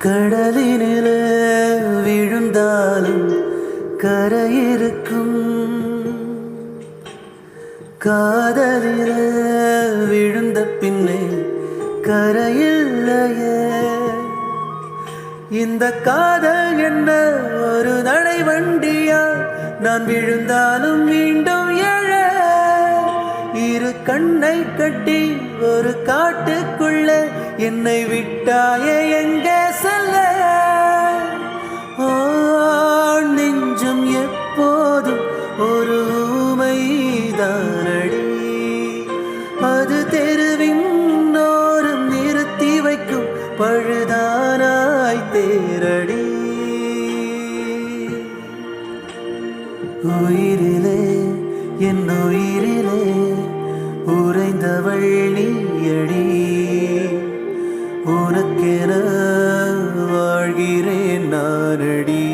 கடலினிலே விழுந்தாலும் கரையிருக்கும், காதலிலே விழுந்த பின்னே கரையில்லையே. இந்த காதல் என்ன ஒரு நடை வண்டியா? நான் விழுந்தாலும் மீண்டும் எழ, இரு கண்ணை கட்டி ஒரு காட்டுக்குள்ள என்னை விட்டாயே எங்கே செல்ல? நெஞ்சம் எப்போதும் ஒரு ஊமைதானடி, அது தெருவின் ஓரம் நிறுத்தி வைக்கும் பழுதானாய் தேரடி. உயிரிலே என் உயிரிலே உறைந்தவள் நீயடி, உனக்கென வாழ்கிறேன் நானடி.